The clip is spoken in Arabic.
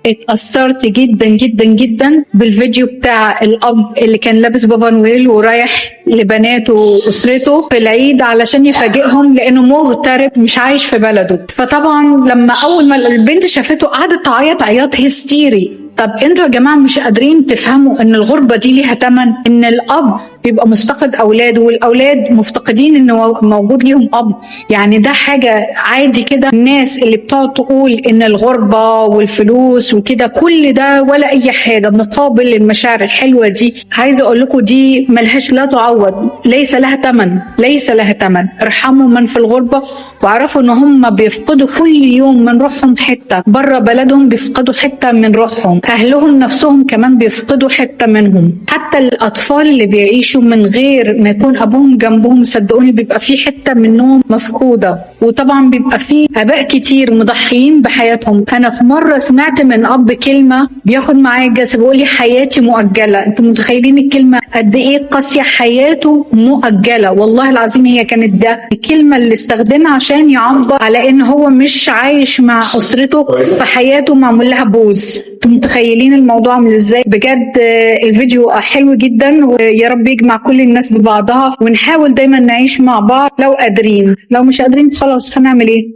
اتأثرت جدا جدا جدا بالفيديو بتاع الأب اللي كان لابس بابا نويل ورايح لبناته وأسرته في العيد علشان يفاجئهم لأنه مغترب مش عايش في بلده. فطبعا لما أول ما البنت شافته قعدت تعيط عياط هستيري. طب انتوا يا جماعة مش قادرين تفهموا ان الغربة دي ليها تمن، ان الاب بيبقى مفتقد اولاده والاولاد مفتقدين ان موجود ليهم اب. يعني ده حاجة عادي كده. الناس اللي بتقعد تقول ان الغربة والفلوس وكده كل ده ولا اي حاجة مقابل المشاعر الحلوة دي، عايزة اقول لكم دي ملهاش لا تعوض، ليس لها تمن، ليس لها تمن. ارحموا من في الغربة واعرفوا ان هم بيفقدوا كل يوم من روحهم حتة، بره بلدهم بيفقدوا حتة من روحهم، أهلهم نفسهم كمان بيفقدوا حتة منهم. حتى الأطفال اللي بيعيشوا من غير ما يكون أبوهم جنبهم صدقوني بيبقى في حتة منهم مفقودة. وطبعا بيبقى في آباء كتير مضحيين بحياتهم. أنا في مرة سمعت من أب كلمة بياخد معايا جسد بيقول لي حياتي مؤجلة. أنتوا متخيلين الكلمة قد إيه قاسية؟ حياته مؤجلة. والله العظيم هي كانت ده الكلمة اللي استخدمها عشان يعبر على إن هو مش عايش مع أسرته، فحياته معمول لها بوز. متخيلين الموضوع عامل ازاي؟ بجد الفيديو حلو جدا، ويا رب يجمع كل الناس ببعضها، ونحاول دايما نعيش مع بعض لو قادرين. لو مش قادرين خلاص هنعمل ايه؟